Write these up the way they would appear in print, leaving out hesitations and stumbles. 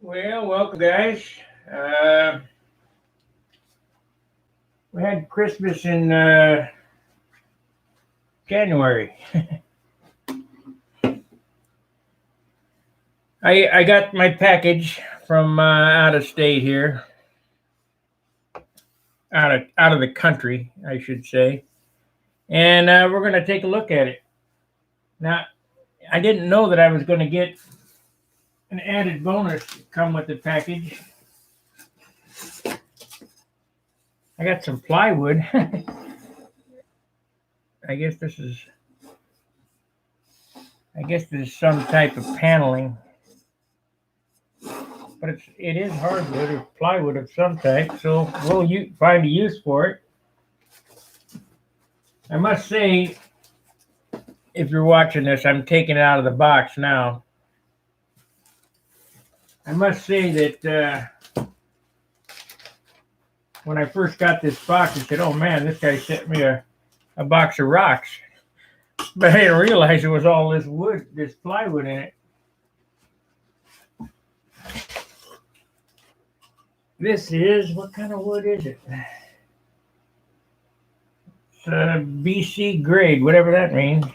Well, welcome, guys. Uh, we had Christmas in January. I got my package from out of state here, out of the country, I should say, and we're going to take a look at it. Now, I didn't know that I was going to get an added bonus to come with the package. I got some plywood. I guess this is. I guess this is some type of paneling. But it is hardwood or plywood of some type, so we'll find a use for it. I must say, if you're watching this, I'm taking it out of the box now. I must say that when I first got this box, I said, "Oh man, this guy sent me a box of rocks," but I didn't realize it was all this wood, this plywood in it. This is, what kind of wood is it? It's BC grade, whatever that means.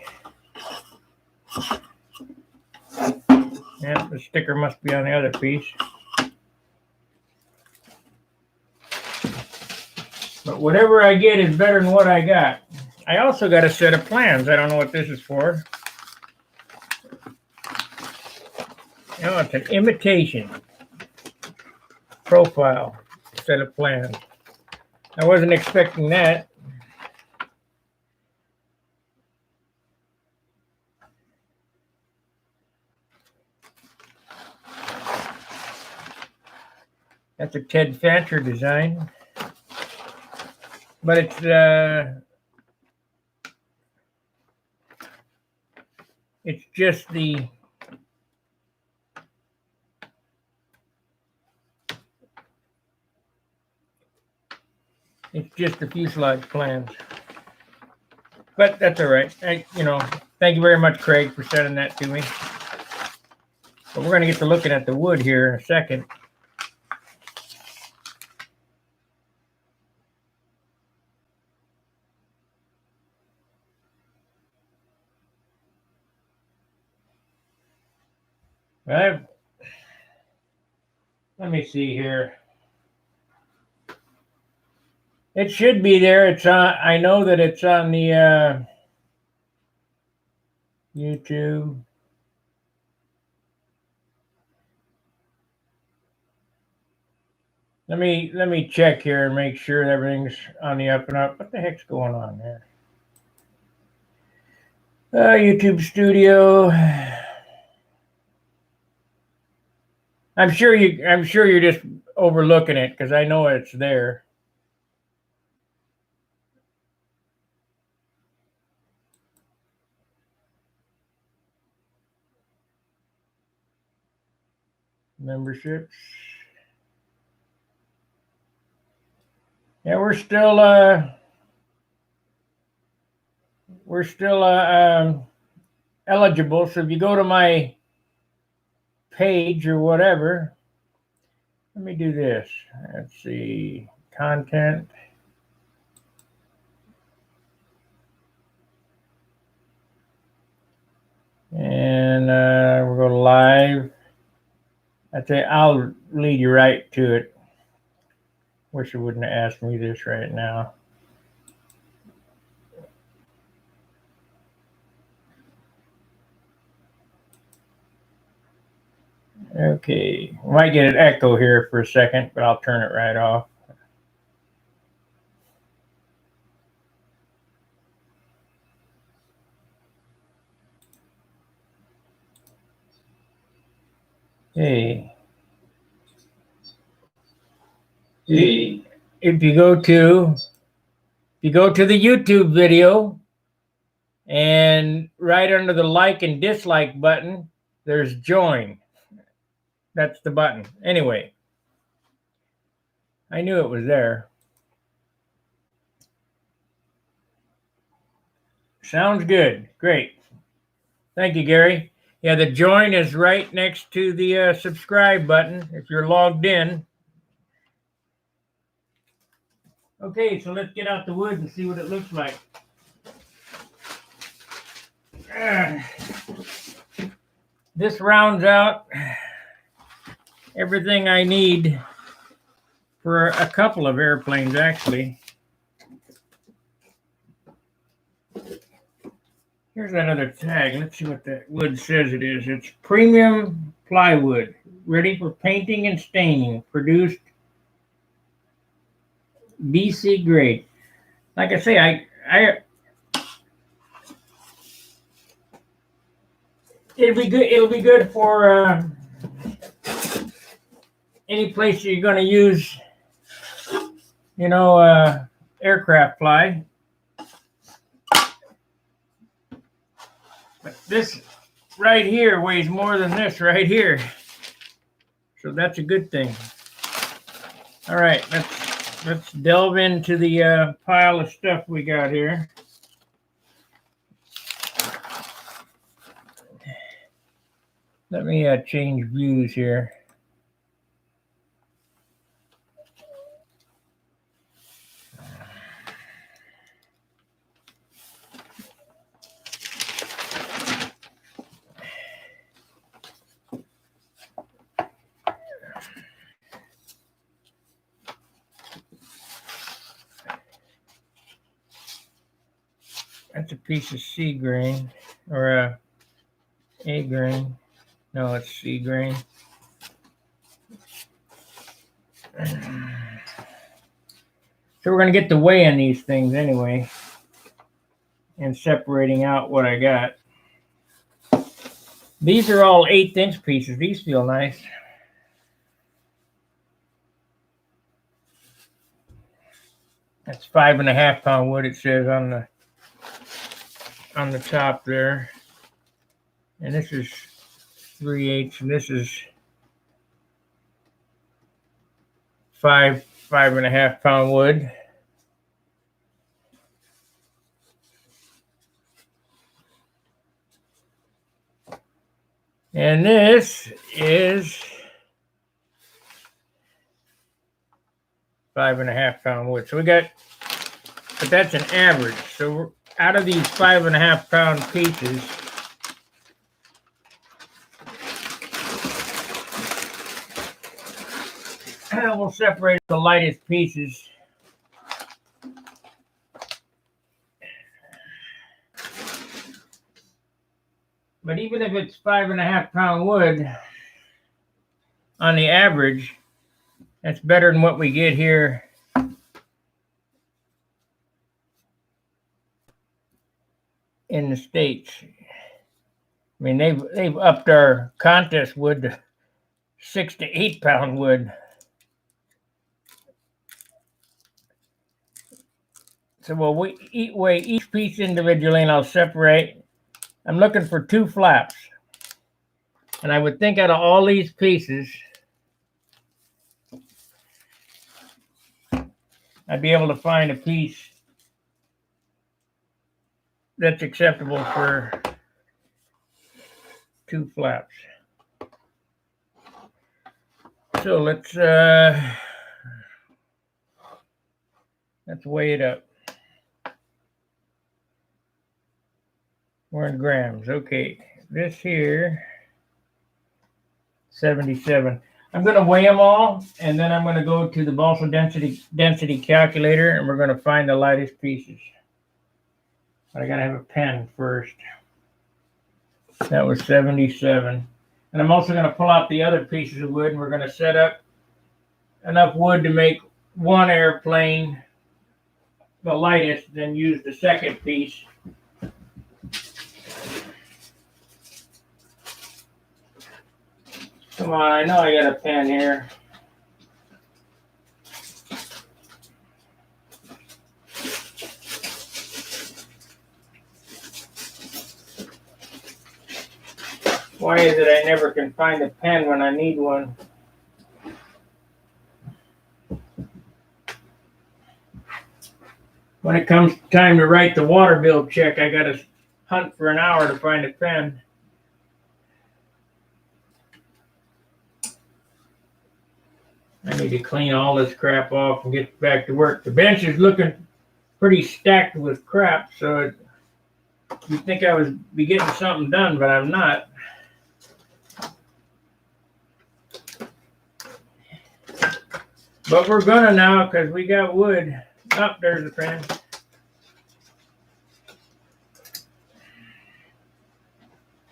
Yeah, the sticker must be on the other piece. But whatever I get is better than what I got. I also got a set of plans. I don't know what this is for. Oh, it's an imitation profile set of plans. I wasn't expecting that. That's a Ted Fancher design. But it's just the fuselage plans. But that's all right. Thank you very much, Craig, for sending that to me. But we're going to get to looking at the wood here in a second. Let me see here. It should be there. It's on. I know that it's on the YouTube. Let me check here and make sure everything's on the up and up. What the heck's going on there? YouTube Studio. I'm sure you're just overlooking it because I know it's there. Memberships. Yeah, we're still eligible. So if you go to my page or whatever, let me do this. Let's see, content. And we'll go to live. I'd say I'll lead you right to it. Wish it wouldn't have asked me this right now. Okay, we might get an echo here for a second, but I'll turn it right off. Hey. If you go to the YouTube video and right under the like and dislike button, there's join. That's the button. Anyway, I knew it was there. Sounds good. Great. Thank you, Gary. Yeah, the join is right next to the subscribe button if you're logged in. Okay, so let's get out the wood and see what it looks like. This rounds out everything I need for a couple of airplanes, actually. Here's that other tag. Let's see what that wood says it is. It's premium plywood, ready for painting and staining, produced BC grade. Like I say, it'll be good. It'll be good for any place you're going to use, aircraft ply. But this right here weighs more than this right here, so that's a good thing. All right, let's delve into the pile of stuff we got here. Let me change views here. That's a piece of C grain, or A grain. No, it's C grain. So we're going to get the weigh on these things anyway, and separating out what I got. These are all 1/8" pieces. These feel nice. That's 5.5 pound wood, it says on the top there. And this is 3/8, and this is 5.5 pound wood. And this is 5.5 pound wood. So we got, but that's an average. So out of these 5.5 pound pieces, we'll separate the lightest pieces. But even if it's 5.5 pound wood, on the average, that's better than what we get here in the States. I mean, they've upped our contest wood to 6 to 8 pound wood. So we'll weigh each piece individually, and I'll separate. I'm looking for 2 flaps. And I would think out of all these pieces, I'd be able to find a piece that's acceptable for 2 flaps. So let's weigh it up. We're in grams. Okay, this here, 77. I'm going to weigh them all, and then I'm going to go to the Balsa density calculator, and we're going to find the lightest pieces. But I got to have a pen first. That was 77. And I'm also going to pull out the other pieces of wood, and we're going to set up enough wood to make one airplane the lightest, then use the second piece. Come on, I know I got a pen here. Why is it I never can find a pen when I need one? When it comes time to write the water bill check, I gotta hunt for an hour to find a pen. I need to clean all this crap off and get back to work. The bench is looking pretty stacked with crap, so you'd think I would be getting something done, but I'm not. But we're gonna now because we got wood. Oh, there's the friend.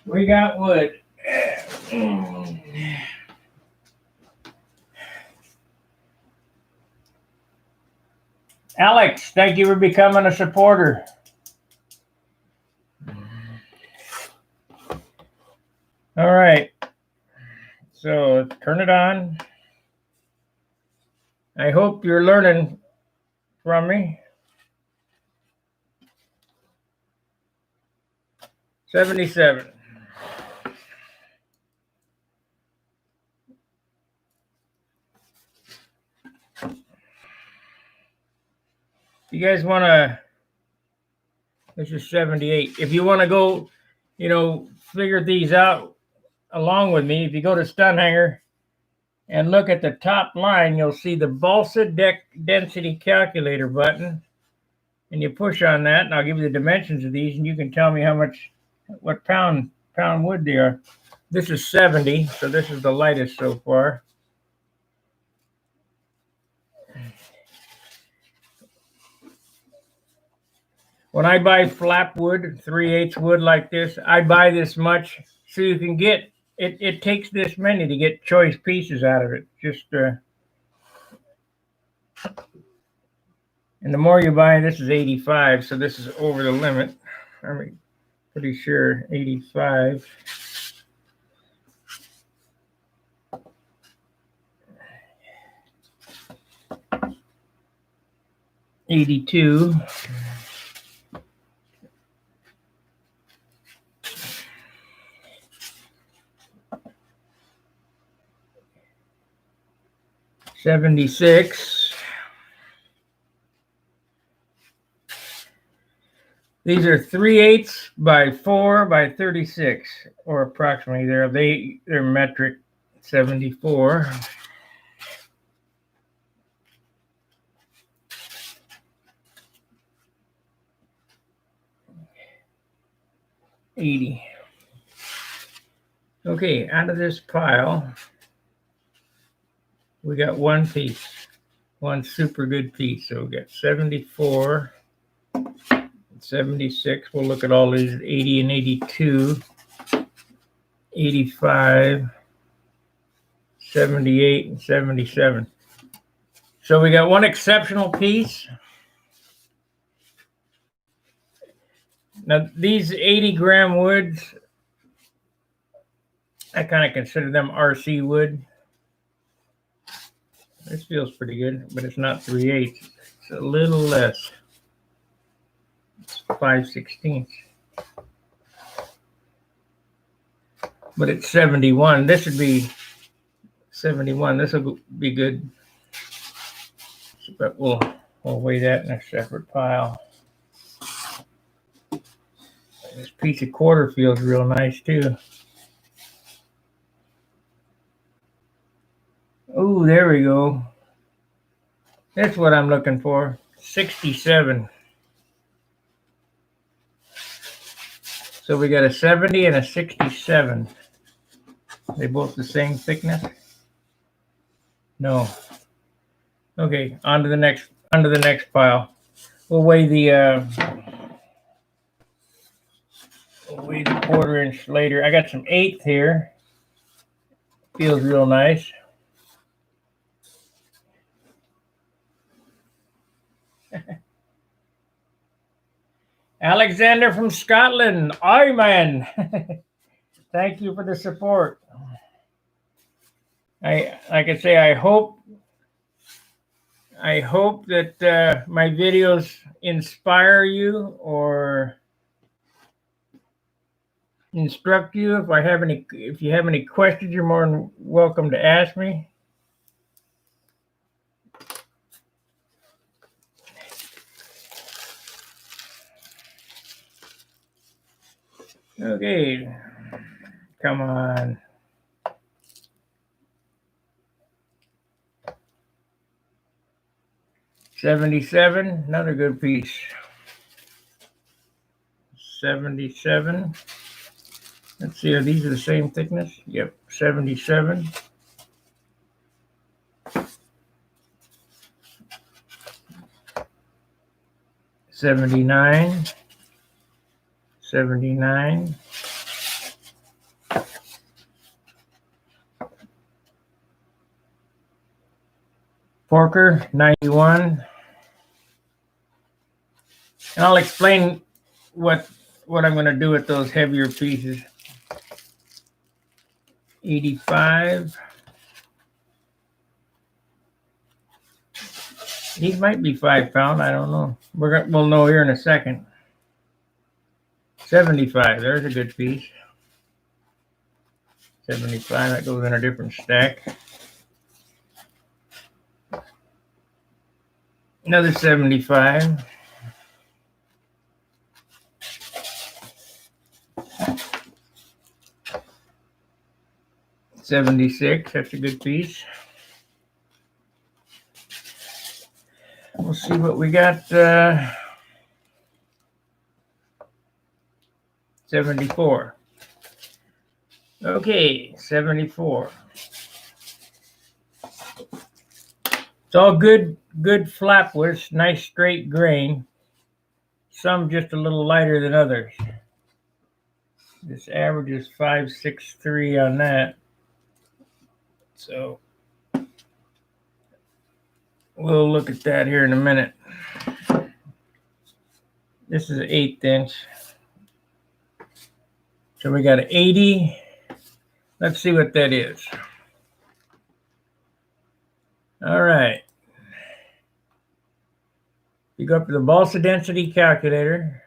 We got wood. Alex, thank you for becoming a supporter. All right. So turn it on. I hope you're learning from me. 77. You guys want to, this is 78. If you want to go, figure these out along with me, if you go to Stunt Hanger and look at the top line, you'll see the Balsa density calculator button. And you push on that, and I'll give you the dimensions of these, and you can tell me what pound wood they are. This is 70, so this is the lightest so far. When I buy flap wood, 3/8 wood like this, I buy this much so you can get it. It takes this many to get choice pieces out of it. And the more you buy, this is 85, so this is over the limit. I'm pretty sure 85. 82. 76. These are 3/8 by 4 by 36, or approximately they're metric. 74. 80. Okay, out of this pile, we got one piece, one super good piece. So we got 74, 76. We'll look at all these, 80 and 82, 85, 78, and 77. So we got one exceptional piece. Now these 80-gram woods, I kind of consider them RC wood. This feels pretty good, but it's not 3/8. It's a little less. It's 5/16. But it's 71. This would be 71. This will be good. But we'll weigh that in a separate pile. This piece of quarter feels real nice too. Oh, there we go. That's what I'm looking for. 67. So we got a 70 and a 67. They both the same thickness? No. Okay, on to the next pile. We'll weigh the 1/4 inch later. I got some 1/8 here. Feels real nice. Alexander from Scotland. Aye, man. Thank you for the support. I hope that my videos inspire you or instruct you. If you have any questions, you're more than welcome to ask me. Okay, come on. 77, another good piece. 77. Let's see, are these the same thickness? Yep, 77. 79. 79. Porker, 91. And I'll explain what I'm going to do with those heavier pieces. 85. These might be 5 pound. I don't know. We'll know here in a second. 75. There's a good piece. 75. That goes in a different stack. Another 75. $76. That's a good piece. We'll see what we got. 74. Okay, 74. It's all good flapwoods, nice straight grain. Some just a little lighter than others. This average is 563 on that. So we'll look at that here in a minute. This is an 1/8 inch. So we got an 80. Let's see what that is. All right. You go up to the Balsa density calculator.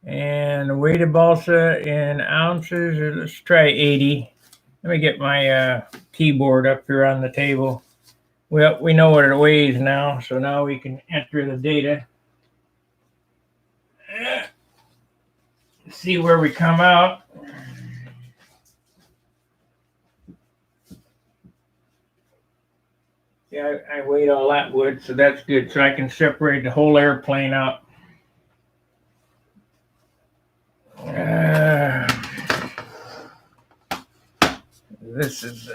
And the weight of balsa in ounces, let's try 80. Let me get my keyboard up here on the table. Well, we know what it weighs now, so now we can enter the data. See where we come out. Yeah, I weighed all that wood, so that's good. So I can separate the whole airplane out. This is,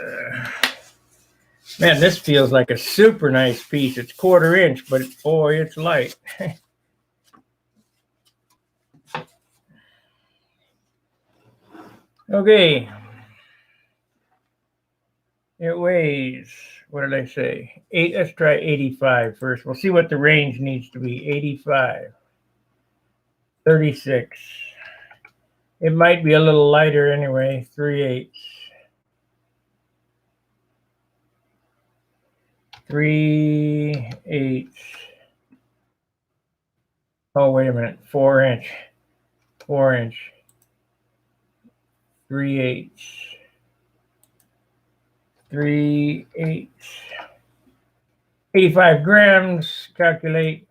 man, this feels like a super nice piece. It's 1/4 inch, but boy, it's light. Okay. It weighs, what did I say? Let's try 85 first. We'll see what the range needs to be. 85. 36. It might be a little lighter anyway. 3/8. 3/8. Oh, wait a minute. 4 inch. 4 inch. 3/8. 3/8. 85 grams. Calculate.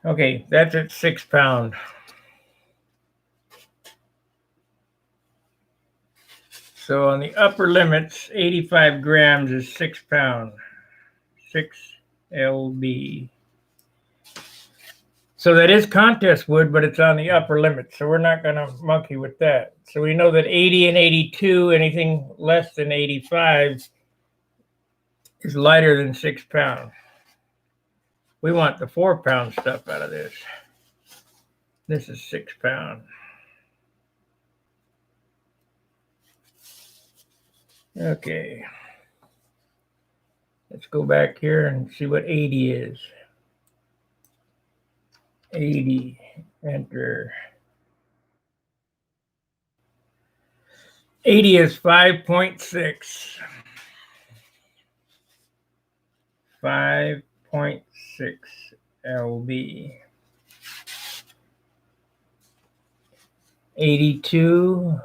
Okay, that's at 6 pounds. So on the upper limits, 85 grams is 6 pounds. 6 lb. So that is contest wood, but it's on the upper limit. So we're not going to monkey with that. So we know that 80 and 82, anything less than 85 is lighter than 6 pounds. We want the 4 pound stuff out of this. This is 6 pounds. Okay. Let's go back here and see what 80 is. 80, enter. 80 is 5.6. 5.6 lb. 82.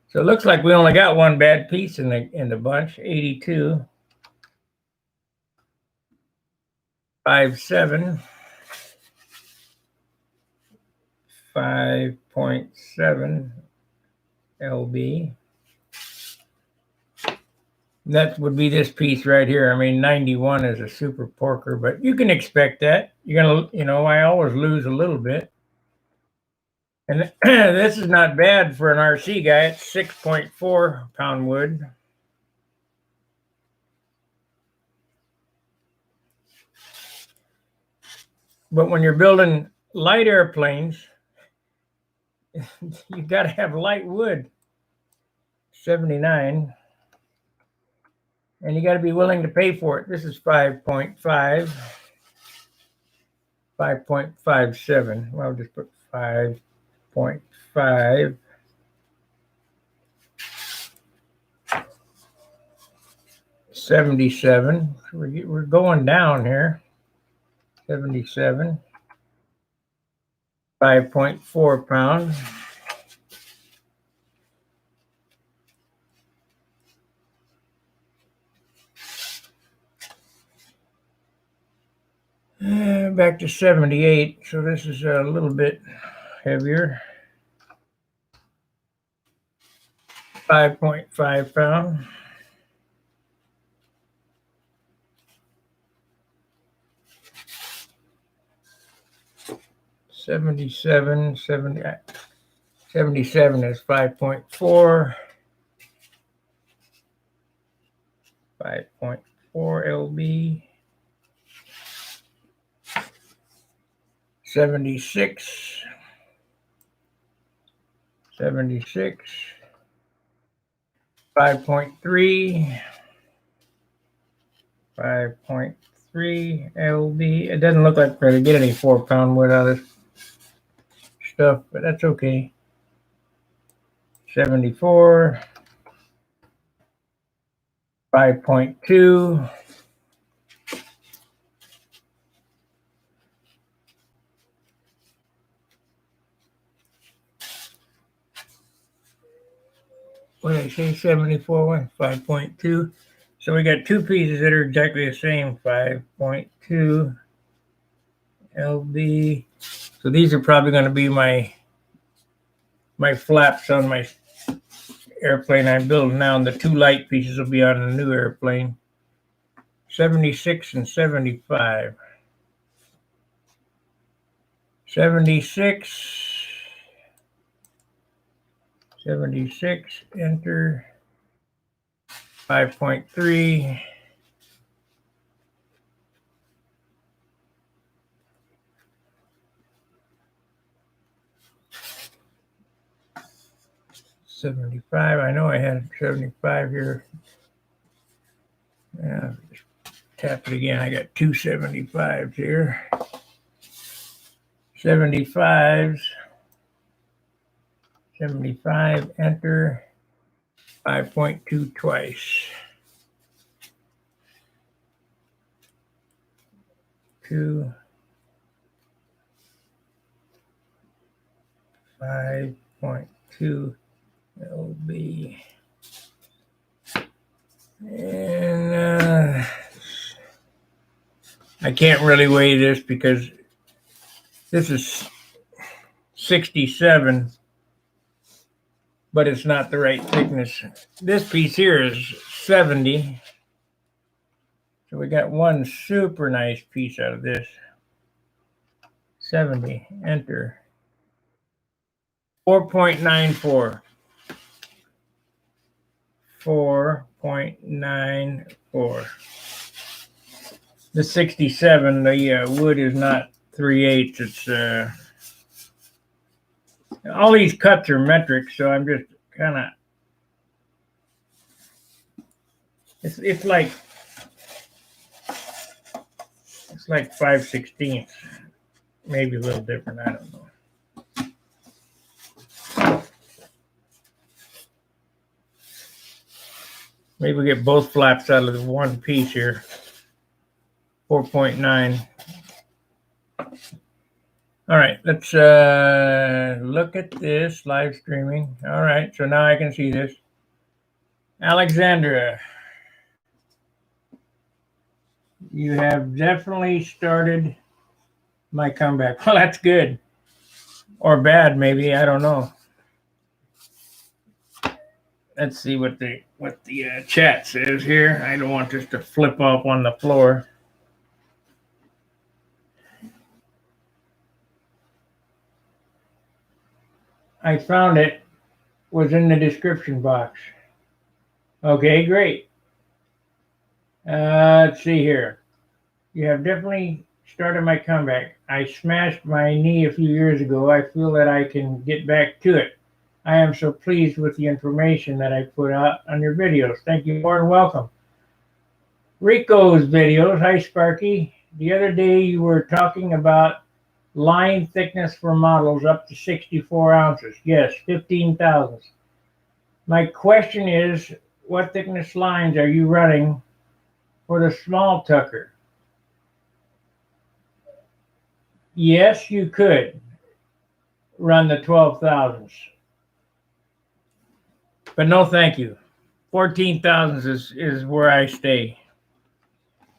So it looks like we only got one bad piece in the bunch. 82. 5.7. 5.7 lb. That would be this piece right here. I mean, 91 is a super porker, but you can expect that. You're going to, I always lose a little bit. And this is not bad for an RC guy. It's 6.4 pound wood. But when you're building light airplanes, you got to have light wood. 79. And you got to be willing to pay for it. This is 5.5. 5.57. Well, I'll just put 5.5. 77. We're going down here. 77. 5.4 pounds. Back to 78. So this is a little bit heavier. 5.5 pounds. 77 is 5.4. 5.4 lb. 76. 5.3. 5.3 lb. It doesn't look like we're going to get any 4-pound wood out of this stuff, but that's okay. 74. 5.2. What did I say? 74, 5.2. So we got two pieces that are exactly the same. 5.2 lb. So these are probably going to be my flaps on my airplane I'm building now, and the two light pieces will be on the new airplane. 76 and 75. 76. 76, enter. 5.3. 75. I know I had 75 here. Yeah, just tap it again. I got two 75s here. 75s. 75, enter. 5.2 twice. 2. 5.2 lb. And I can't really weigh this because this is 67, but it's not the right thickness. This piece here is 70. So we got one super nice piece out of this. 70, enter. 4.94. 4.94. The 67, the wood is not 3/8. It's all these cuts are metric, so I'm just kind of. It's like 5/16, maybe a little different. I don't know. Maybe we get both flaps out of the one piece here. 4.9. All right, let's look at this live streaming. All right, so now I can see this. Alexandra, you have definitely started my comeback. Well, that's good. Or bad, maybe. I don't know. Let's see what the chat says here. I don't want this to flip off on the floor. I found it. Was in the description box. Okay, great. Let's see here. You have definitely started my comeback. I smashed my knee a few years ago. I feel that I can get back to it. I am so pleased with the information that I put out on your videos. Thank you more and welcome. Rico's videos. Hi, Sparky. The other day you were talking about line thickness for models up to 64 ounces. Yes, 15 thousandths. My question is, what thickness lines are you running for the small tucker? Yes, you could run the 12 thousandths. But no, thank you. 14 thousandths is where I stay.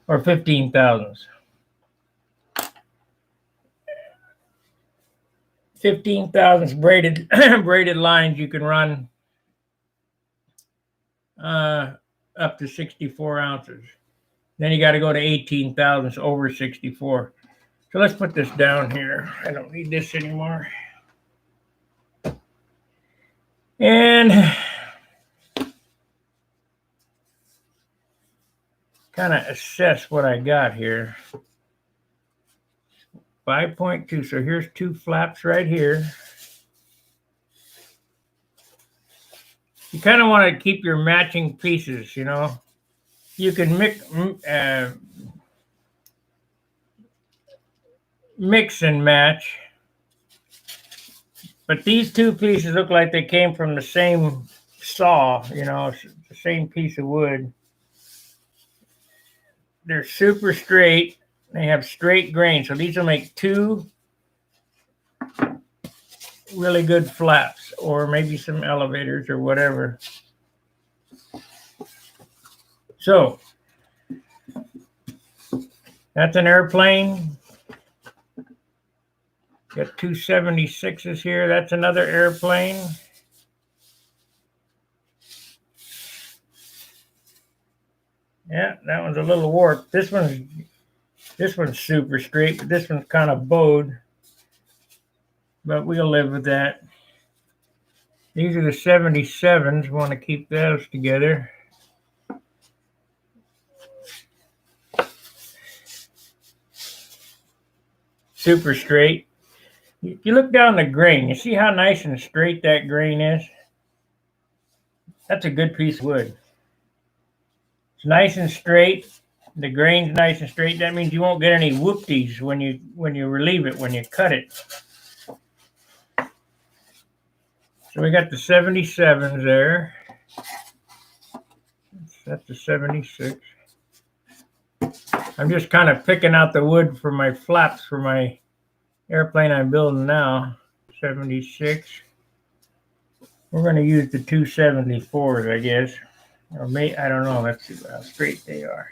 Or 15 thousandths. 15 thousandths braided braided lines you can run up to 64 ounces. Then you got to go to 18 thousandths over 64. So let's put this down here. I don't need this anymore. And kind of assess what I got here. 5.2. So here's two flaps right here. You kind of want to keep your matching pieces, you know. You can mix and match. But these two pieces look like they came from the same saw, you know, the same piece of wood. They're super straight. They have straight grain. So these will make two really good flaps, or maybe some elevators or whatever. So that's an airplane. Got two 76s here. That's another airplane. Yeah, that one's a little warped. This one's super straight, but this one's kind of bowed. But we'll live with that. These are the 77s. Want to keep those together. Super straight. If you look down the grain, you see how nice and straight that grain is? That's a good piece of wood. It's nice and straight. The grain's nice and straight. That means you won't get any whoopties when you relieve it, when you cut it. So we got the 77s there. That's the 76. I'm just kind of picking out the wood for my flaps for my airplane I'm building now. 76. We're going to use the 274s, I guess. Or I don't know. Let's see how straight they are.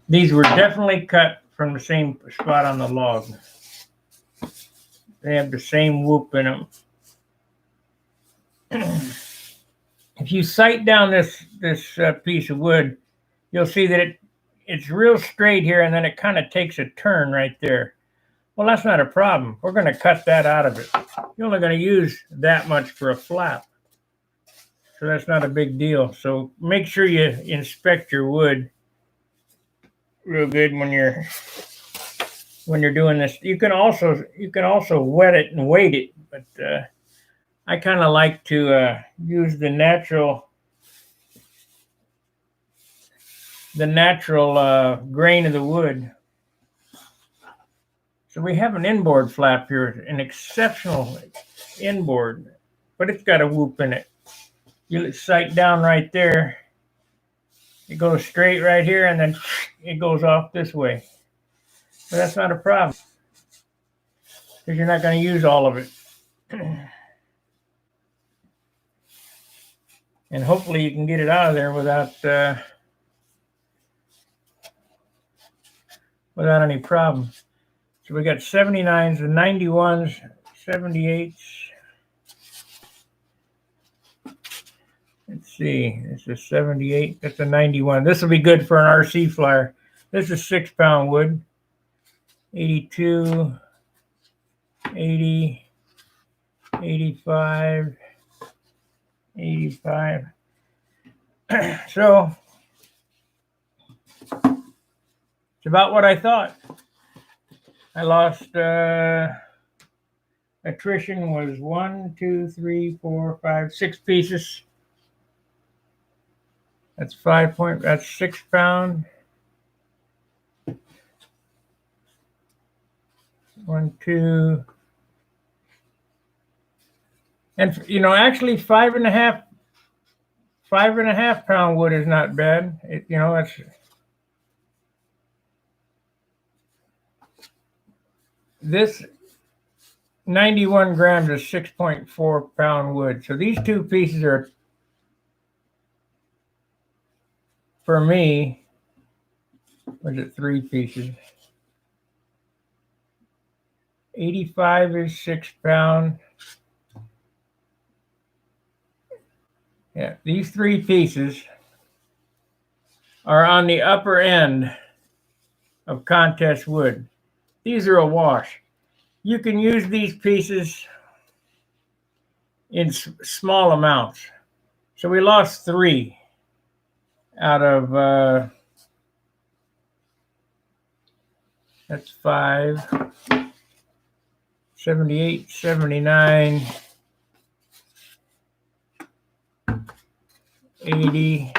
These were definitely cut from the same spot on the log. They have the same whoop in them. If you sight down this piece of wood, you'll see that it's real straight here, and then it kind of takes a turn right there. Well, that's not a problem. We're going to cut that out of it. You're only going to use that much for a flap. So that's not a big deal. So make sure you inspect your wood real good when you're doing this. You can also wet it and weight it, but I kind of like to use the natural grain of the wood. So we have an inboard flap here, an exceptional inboard, but it's got a whoop in it. You sight down right there. It goes straight right here, and then it goes off this way. But that's not a problem, because you're not going to use all of it. And hopefully you can get it out of there without any problem. So we got 79s, the 91s, 78s. Let's see. This is 78. That's a 91. This will be good for an RC flyer. This is 6-pound wood. 82, 80, 85, 85. So it's about what I thought. I lost, attrition was 1, 2, 3, 4, 5, 6 pieces. That's 5 that's 6 pound. 1, 2. And you know, actually 5.5 pound wood is not bad. You know, that's this 91 grams is 6.4 pound wood. So these two pieces are, for me, was it 3 pieces? 85 is 6 pound. Yeah, these 3 pieces are on the upper end of contest wood. These are a wash. You can use these pieces in small amounts. So we lost 3 out of, that's 5, 78, 79, 80.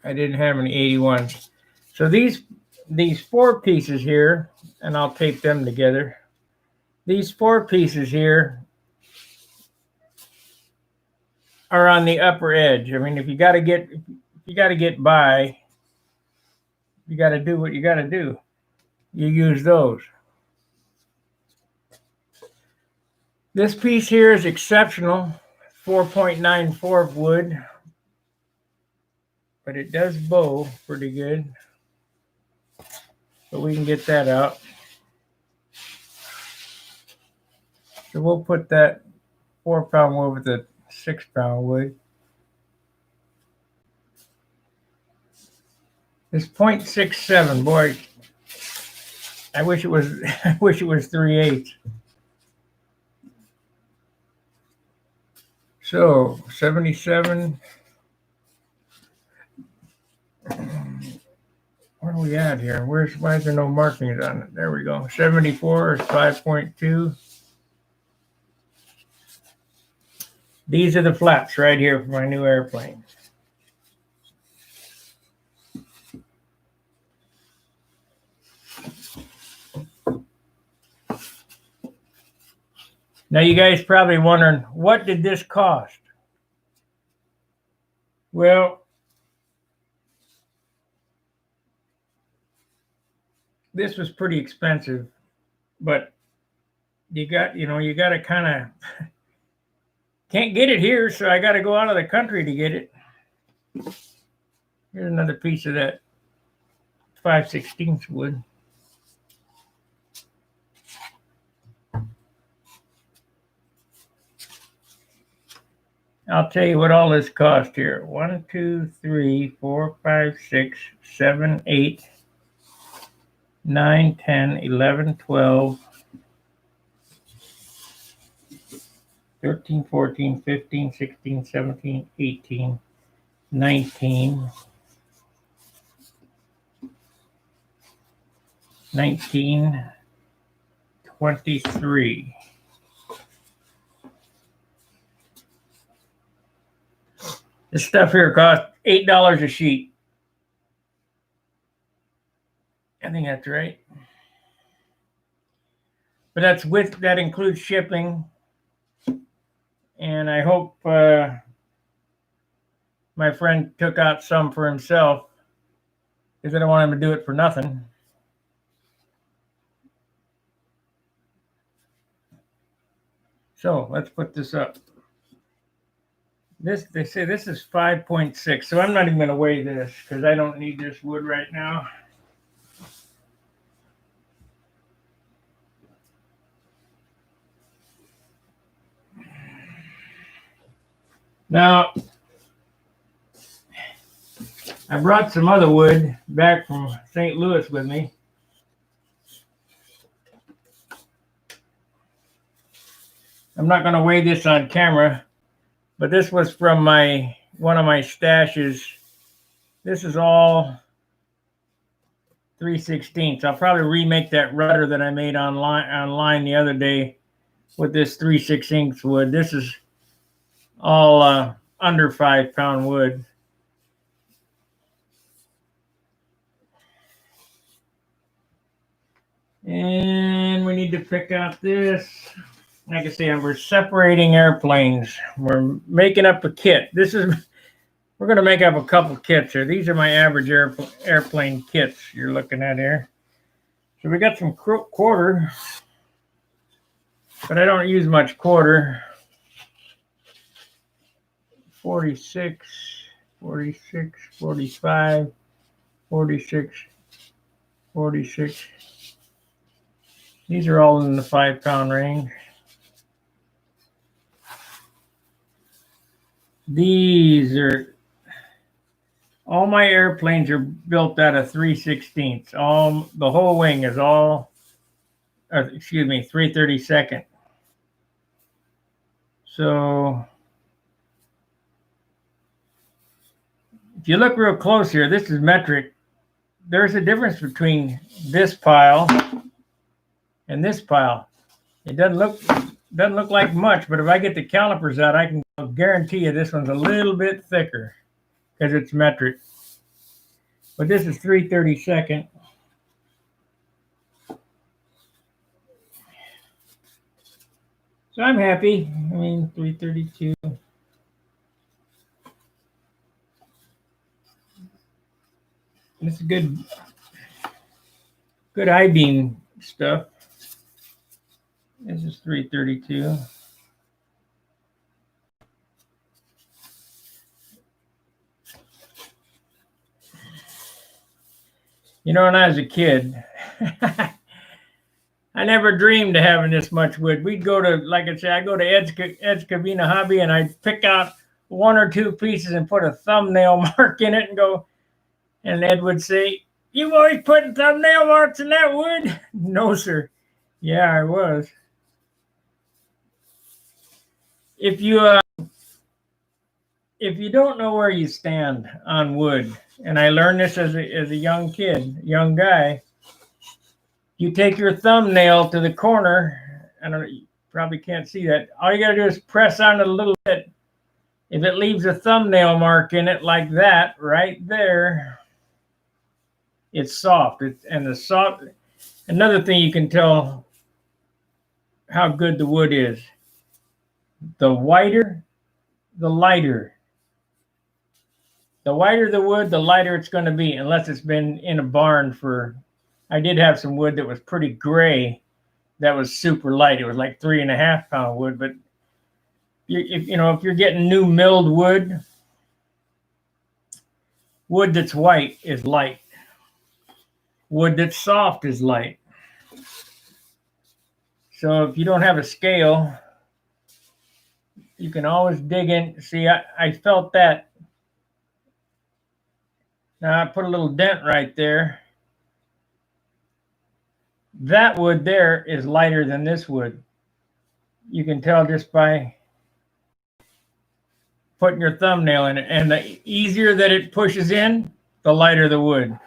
I didn't have any 81s. So these 4 pieces here, and I'll tape them together. These 4 pieces here are on the upper edge. I mean, if you got to get by, you got to do what you got to do. You use those. This piece here is exceptional, 4.94 wood, but it does bow pretty good. So we can get that out. So we'll put that 4 pound wood with the 6 pound wood. This 0.67, boy, I wish it was 3/8. So 77. Where are we at here? Why is there no markings on it? There we go. 74 is 5.2. These are the flaps right here for my new airplane. Now you guys probably wondering, what did this cost? Well, this was pretty expensive, but you got to kind of can't get it here, so I got to go out of the country to get it. Here's another piece of that 5/16 wood. I'll tell you what all this cost here. 1, 2, 3, 4, 5, 6, 7, 8, 9, 10, 11, 12, 13, 14, 15, 16, 17, 18, 19, 23. This stuff here costs $8 a sheet. I think that's right. But that includes shipping. And I hope my friend took out some for himself, because I don't want him to do it for nothing. So let's put this up. They say this is 5.6, so I'm not even going to weigh this because I don't need this wood right now. Now, I brought some other wood back from St. Louis with me. I'm not going to weigh this on camera, but this was from one of my stashes. This is all 3/16. I'll probably remake that rudder that I made online the other day with this 3/16 wood. This is all under 5-pound wood. And we need to pick out this. Like I say, we're separating airplanes. We're making up a kit. We're going to make up a couple kits here. These are my average airplane kits you're looking at here. So we got some quarter, but I don't use much quarter. 46, 46, 45, 46, 46. These are all in the 5-pound range. These are, all my airplanes are built out of 3/16. The whole wing is all, 3/32. So if you look real close here, this is metric. There's a difference between this pile and this pile. It doesn't look like much, but if I get the calipers out, I can guarantee you this one's a little bit thicker because it's metric. But this is 3/32. So I'm happy. I mean, 3/32. This is good I-beam stuff. This is 3/32. You know, when I was a kid, I never dreamed of having this much wood. We'd go to, like I said, I go to Ed's Covina Hobby, and I'd pick out 1 or 2 pieces and put a thumbnail mark in it and go, and Ed would say, "You always putting thumbnail marks in that wood?" No, sir. Yeah, I was. If you don't know where you stand on wood, and I learned this as a young guy, you take your thumbnail to the corner. I don't know, you probably can't see that. All you got to do is press on it a little bit. If it leaves a thumbnail mark in it like that, right there, it's soft. Another thing you can tell how good the wood is. The whiter, the lighter. The whiter the wood, the lighter it's going to be, unless it's been in a barn for. I did have some wood that was pretty gray, that was super light. It was like 3.5-pound wood. But if you're getting new milled wood that's white is light. Wood that's soft is light. So if you don't have a scale, you can always dig in. See, I felt that. Now I put a little dent right there. That wood there is lighter than this wood. You can tell just by putting your thumbnail in it. And the easier that it pushes in, the lighter the wood.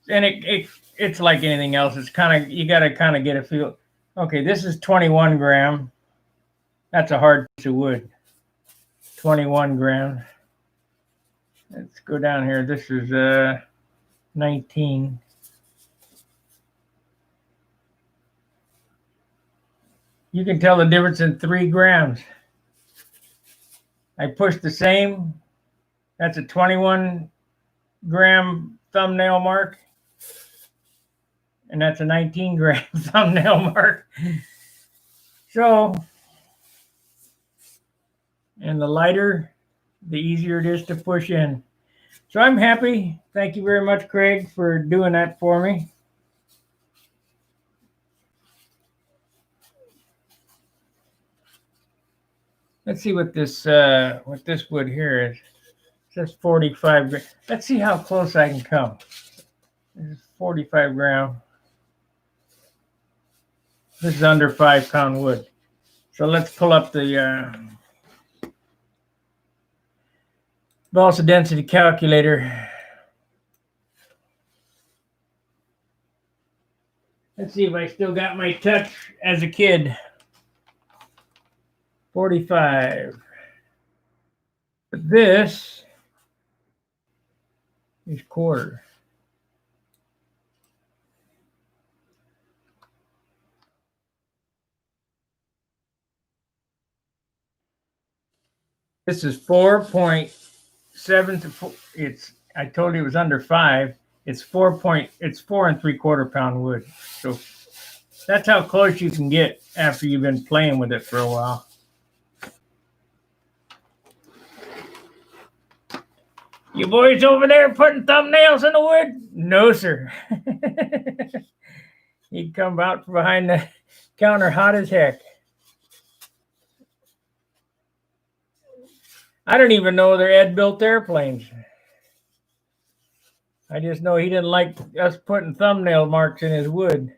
And it's like anything else. It's you got to kind of get a feel. Okay, this is 21 gram. That's a hard piece of wood. 21 gram. Let's go down here. This is 19. You can tell the difference in 3 grams. I pushed the same. That's a 21 gram thumbnail mark. And that's a 19 gram thumbnail mark. So, and the lighter, the easier it is to push in. So I'm happy. Thank you very much, Craig, for doing that for me. Let's see what this wood here is. It says 45 grams. Let's see how close I can come. This is 45 gram. This is under 5-pound wood. So let's pull up the balsa density calculator. Let's see if I still got my touch as a kid. 45. But this is quarter. This is 4.7 to 4. I told you it was under 5. It's 4 3/4 pound wood. So that's how close you can get after you've been playing with it for a while. You boys over there putting thumbnails in the wood? No, sir. He'd come out from behind the counter hot as heck. I don't even know whether Ed built airplanes. I just know he didn't like us putting thumbnail marks in his wood.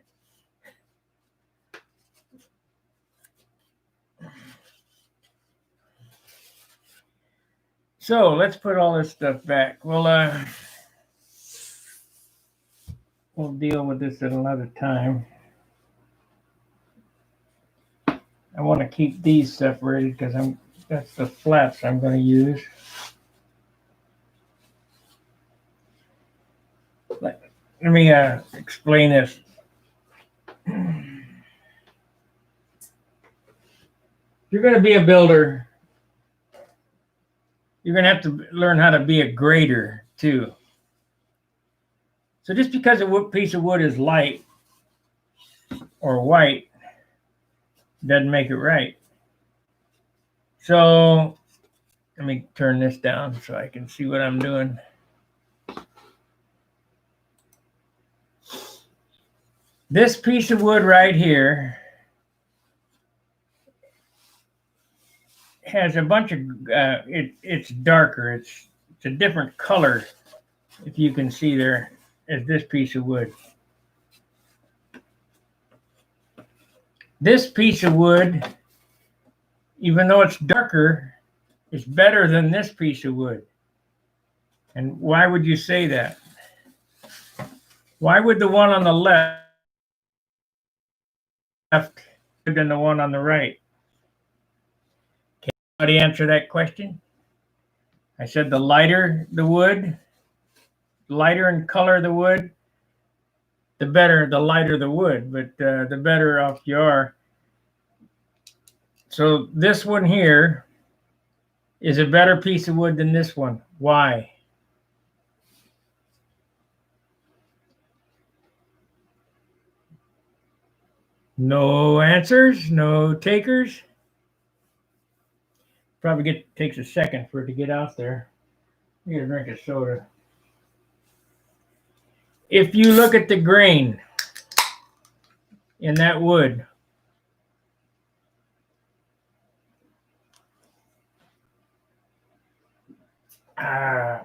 So let's put all this stuff back. We'll deal with this at another time. I want to keep these separated because that's the flats I'm going to use. Let me explain this. If you're going to be a builder, you're going to have to learn how to be a grader too. So just because a piece of wood is light or white doesn't make it right. So let me turn this down so I can see what I'm doing. This piece of wood right here has a bunch of, it's darker. It's a different color, if you can see there, as this piece of wood. This piece of wood, even though it's darker, is better than this piece of wood. And why would you say that? Why would the one on the left than the one on the right? Can anybody answer that question? I said the lighter the wood, lighter in color the wood, the better, the lighter the wood, but the better off you are. So this one here is a better piece of wood than this one. Why? No answers, no takers. Probably takes a second for it to get out there. You gotta drink a soda. If you look at the grain in that wood, if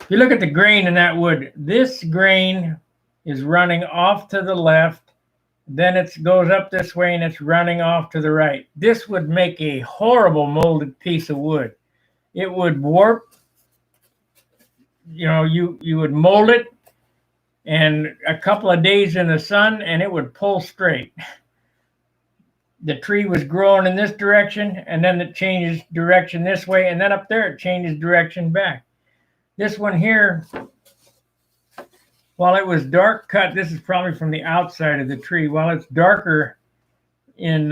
you look at the grain in that wood, this grain is running off to the left, then it goes up this way and it's running off to the right. This would make a horrible molded piece of wood. It would warp. You know, you would mold it, and a couple of days in the sun, and it would pull straight. The tree was growing in this direction, and then it changes direction this way, and then up there it changes direction back. This one here, while it was dark cut, this is probably from the outside of the tree. While it's darker in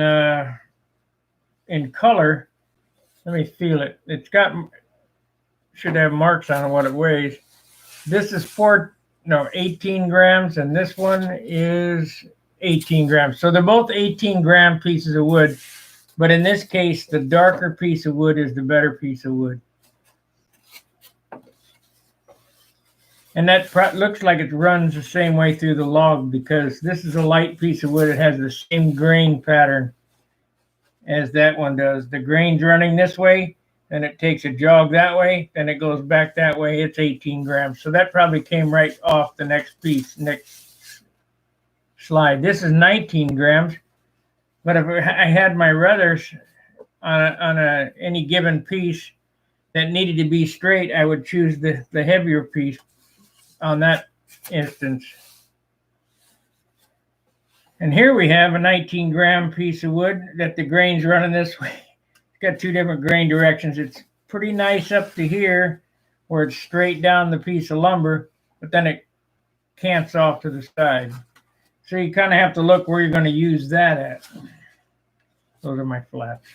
color, let me feel it. It's got, should have marks on what it weighs. This is 18 grams, and this one is 18 grams. So they're both 18-gram pieces of wood, but in this case, the darker piece of wood is the better piece of wood. And that looks like it runs the same way through the log because this is a light piece of wood. It has the same grain pattern as that one does. The grain's running this way, then it takes a jog that way, then it goes back that way. It's 18 grams. So that probably came right off the next piece, next slide. This is 19 grams. But if I had my rudders on any given piece that needed to be straight, I would choose the heavier piece on that instance. And here we have a 19-gram piece of wood that the grain's running this way. It's got two different grain directions. It's pretty nice up to here where it's straight down the piece of lumber, but then it cants off to the side. So you kind of have to look where you're going to use that at. Those are my flats.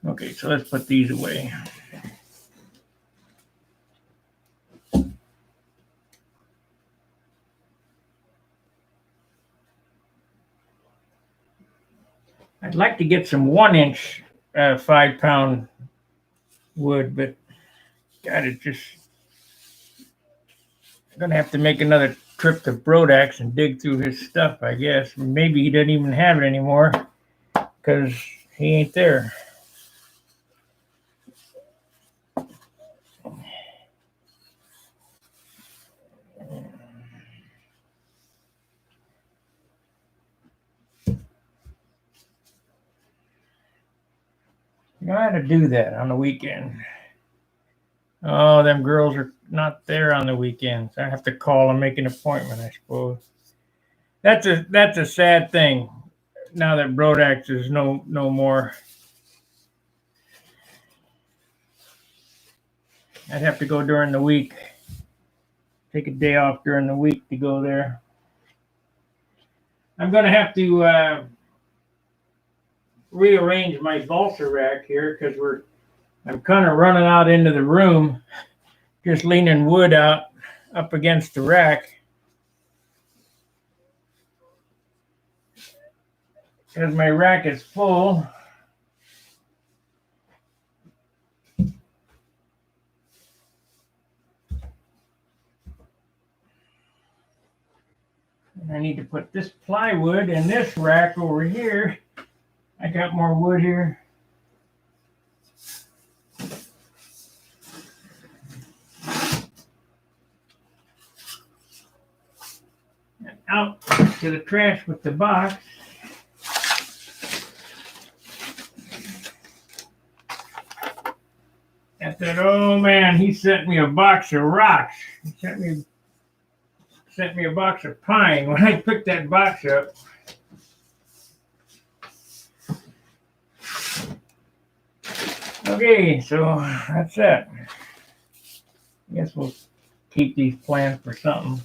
Okay, so let's put these away. I'd like to get some 1-inch 5-pound wood, but God, it's just, I'm gonna have to make another trip to Brodax and dig through his stuff, I guess. Maybe he doesn't even have it anymore because he ain't there. You know how to do that on the weekend. Oh, them girls are not there on the weekends. I have to call and make an appointment, I suppose. That's a sad thing. Now that Brodax is no more. I'd have to go during the week. Take a day off during the week to go there. I'm gonna have to rearrange my Balsa rack here because I'm kind of running out into the room, just leaning wood out up against the rack. Because my rack is full. And I need to put this plywood in this rack over here. I got more wood here. And out to the trash with the box. I said, oh man, he sent me a box of rocks. He sent me a box of pine. When I picked that box up, okay, so that's that. I guess we'll keep these plants for something.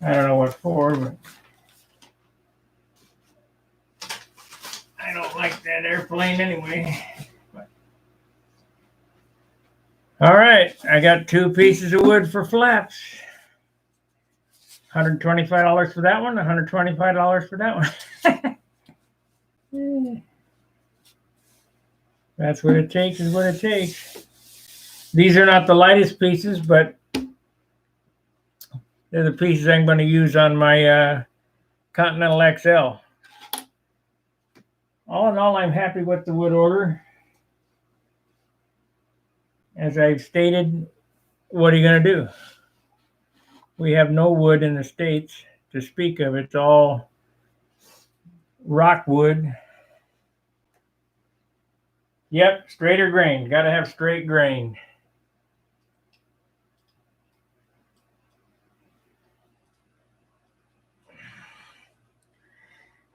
I don't know what for, but I don't like that airplane anyway. But. All right, I got 2 pieces of wood for flaps. $125 for that one, $125 for that one. That's what it takes is what it takes. These are not the lightest pieces, but they're the pieces I'm going to use on my Continental XL. All in all, I'm happy with the wood order. As I've stated, what are you going to do? We have no wood in the States to speak of. It's all rock wood. Yep, straighter grain. Got to have straight grain.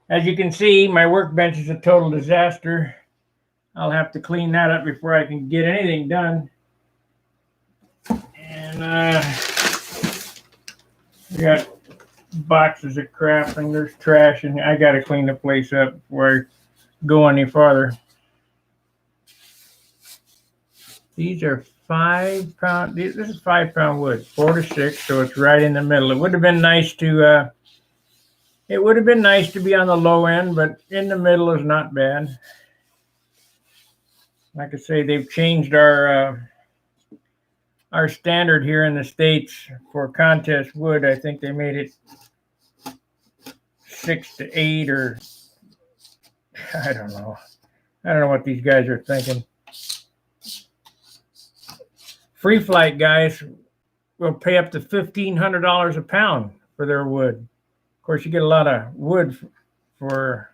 As you can see, my workbench is a total disaster. I'll have to clean that up before I can get anything done. And we got boxes of crap and there's trash, and I got to clean the place up before I go any farther. These are 5-pound. This is 5-pound wood, 4 to 6, so it's right in the middle. It would have been nice to. It would have been nice to be on the low end, but in the middle is not bad. Like I say, they've changed our standard here in the States for contest wood. I think they made it 6 to 8 or I don't know. I don't know what these guys are thinking. Free flight guys will pay up to $1,500 a pound for their wood. Of course, you get a lot of wood for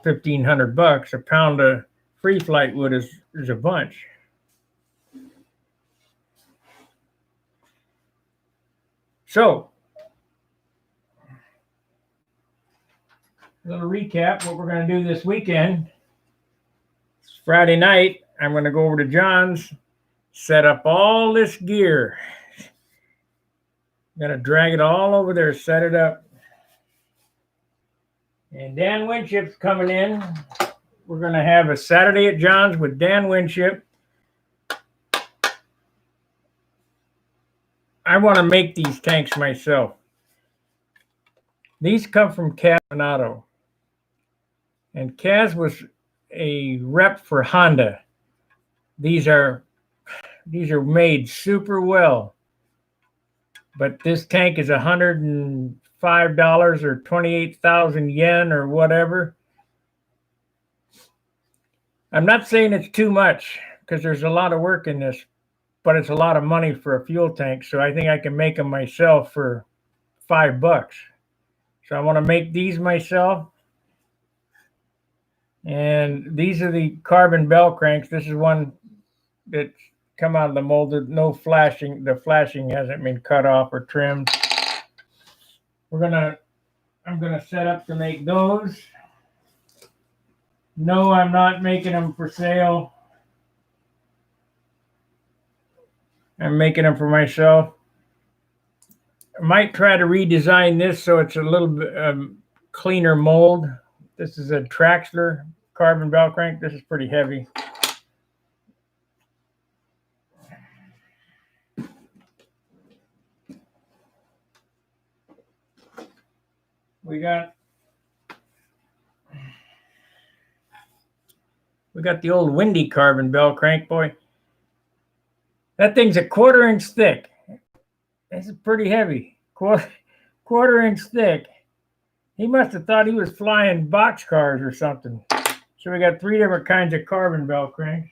$1,500. A pound of free flight wood is a bunch. So, a little recap what we're going to do this weekend. It's Friday night. I'm going to go over to John's, set up all this gear. I'm going to drag it all over there, set it up. And Dan Winship's coming in. We're going to have a Saturday at John's with Dan Winship. I want to make these tanks myself. These come from Kaz Auto. And Kaz was a rep for Honda. These are made super well. But this tank is $105 or 28,000 yen or whatever. I'm not saying it's too much because there's a lot of work in this, but it's a lot of money for a fuel tank. So I think I can make them myself for $5. So I want to make these myself. And these are the carbon bell cranks. This is one that's come out of the molded, no flashing. The flashing hasn't been cut off or trimmed. I'm gonna set up to make those. No, I'm not making them for sale. I'm making them for myself. I might try to redesign this so it's a little bit cleaner mold. This is a Traxler carbon bell crank. This is pretty heavy. We got the old Windy carbon bell crank, boy. That thing's a 1/4 inch thick. This is pretty heavy. Quarter inch thick. He must have thought he was flying boxcars or something. So we got 3 different kinds of carbon bell cranks.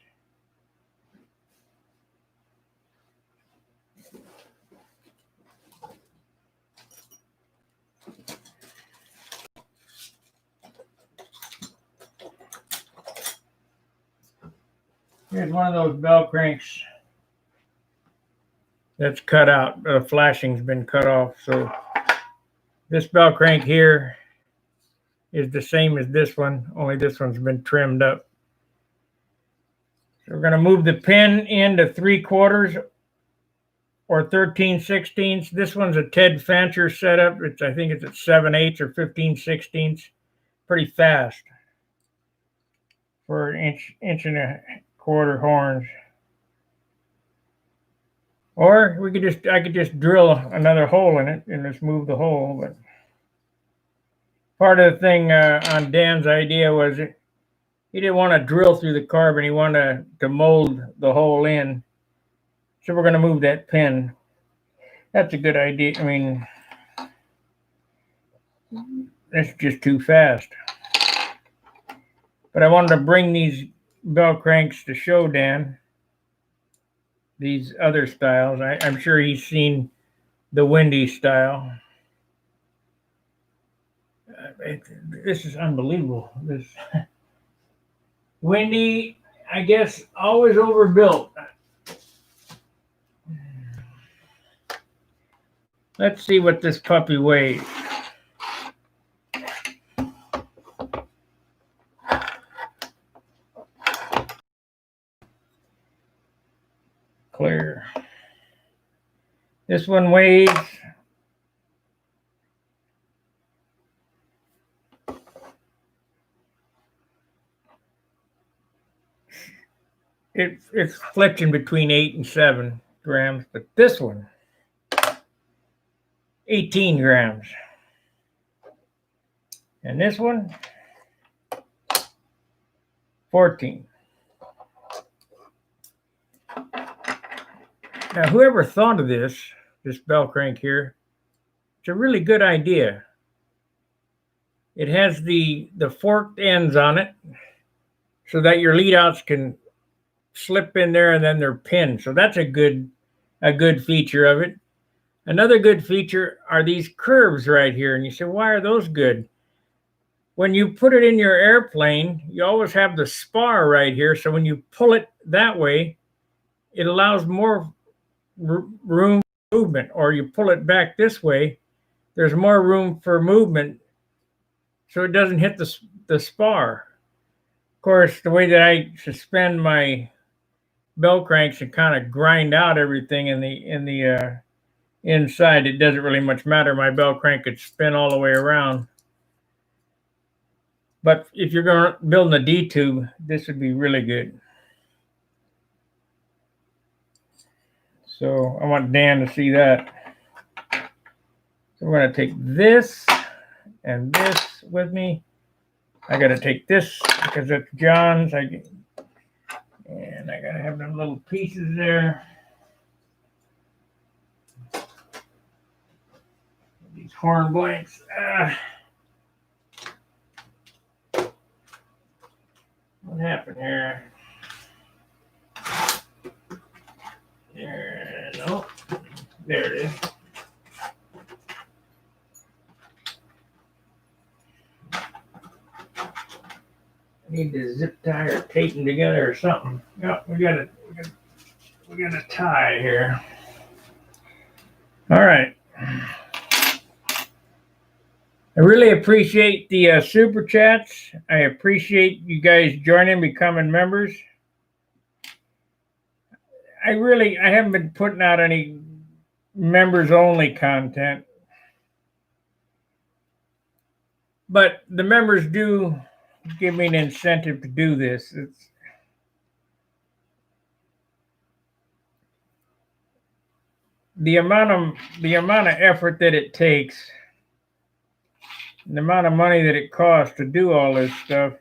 Here's one of those bell cranks that's cut out. The flashing's been cut off. So this bell crank here is the same as this one, only this one's been trimmed up. So we're going to move the pin into 3/4 or 13/16. This one's a Ted Fancher setup. I think it's at 7/8 or 15/16. Pretty fast for an inch and a quarter horns. Or I could just drill another hole in it and just move the hole. But part of the thing on Dan's idea was he didn't want to drill through the carbon. He wanted to mold the hole in. So we're going to move that pin. That's a good idea. I mean, that's just too fast. But I wanted to bring these bell cranks to show Dan these other styles. I'm sure he's seen the Windy style. This is unbelievable. This Windy, I guess, always overbuilt. Let's see what this puppy weighs. Clear. This one weighs it's fletching between 8 and 7 grams, but this one 18 grams. And this one 14. Now, whoever thought of this bell crank here, it's a really good idea. It has the forked ends on it so that your lead outs can slip in there and then they're pinned. So that's a good feature of it. Another good feature are these curves right here. And you say, why are those good? When you put it in your airplane, you always have the spar right here. So when you pull it that way, it allows more room for movement. Or you pull it back this way, there's more room for movement so it doesn't hit the spar. Of course, the way that I suspend my bell cranks and kind of grind out everything in the inside, it doesn't really much matter. My bell crank could spin all the way around. But if you're going to build a D-tube, this would be really good. So I want Dan to see that. So we're going to take this and this with me. I got to take this because it's John's. And I got to have them little pieces there. These horn blanks. What happened here? No. There it is. I need to zip tie or tape them together or something. Yeah, we got a tie here. All right. I really appreciate the super chats. I appreciate you guys joining, becoming members. I haven't been putting out any members only content, but the members do give me an incentive to do this. It's the amount of effort that it takes, the amount of money that it costs to do all this stuff.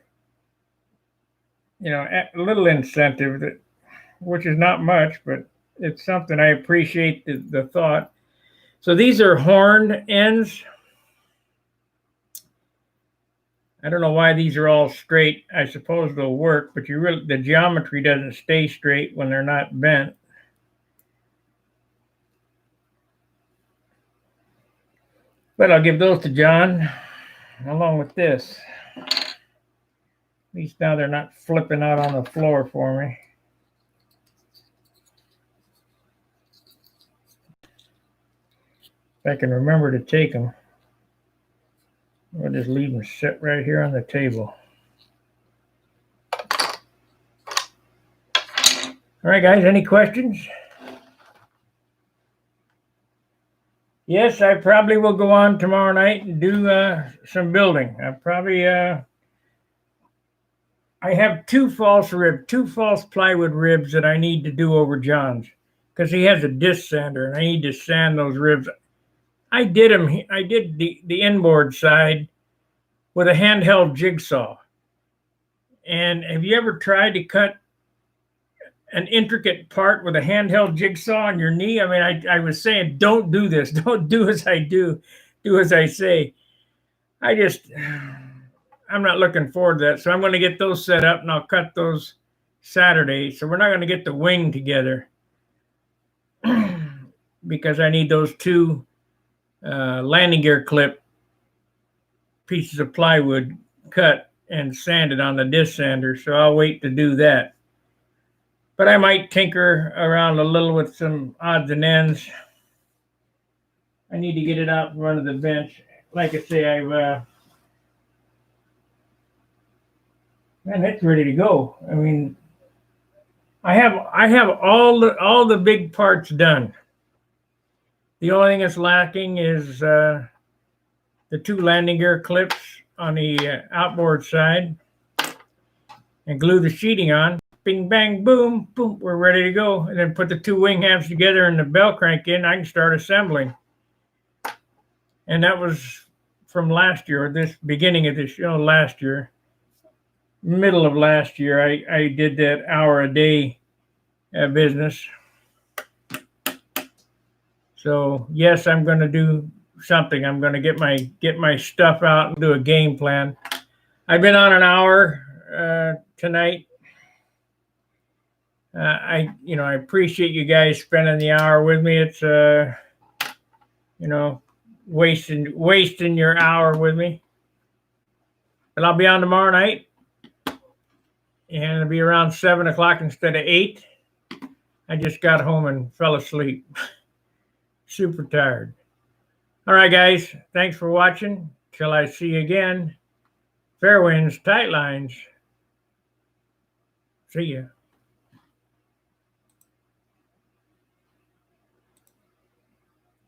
A little incentive, which is not much, but it's something. I appreciate the thought. So these are horned ends. I don't know why these are all straight. I suppose they'll work, but the geometry doesn't stay straight when they're not bent. But I'll give those to John along with this. At least now they're not flipping out on the floor for me. If I can remember to take them, I'll just leave them sit right here on the table. All right, guys, any questions? Yes, I probably will go on tomorrow night and do some building. I have two false plywood ribs that I need to do over John's because he has a disc sander and I need to sand those ribs. I did the inboard side with a handheld jigsaw. And have you ever tried to cut an intricate part with a handheld jigsaw on your knee? I mean, I was saying, don't do this. Don't do as I do. Do as I say. I'm not looking forward to that. So I'm going to get those set up and I'll cut those Saturday. So we're not going to get the wing together because I need those two landing gear clip pieces of plywood cut and sanded on the disc sander. So I'll wait to do that. But I might tinker around a little with some odds and ends. I need to get it out in front of the bench. Like I say, man, it's ready to go. I mean, I have all the big parts done. The only thing that's lacking is the two landing gear clips on the outboard side, and glue the sheeting on. Bing, bang, boom, boom. We're ready to go. And then put the two wing halves together and the bell crank in. I can start assembling. And that was from last year, or this beginning of this, last year. Middle of last year, I did that hour a day business. So yes, I'm going to do something. I'm going to get my stuff out and do a game plan. I've been on an hour tonight. I appreciate you guys spending the hour with me. It's wasting your hour with me. But I'll be on tomorrow night, and it'll be around 7 o'clock instead of 8. I just got home and fell asleep. Super tired. All right, guys. Thanks for watching. Till I see you again. Fair winds, tight lines. See ya.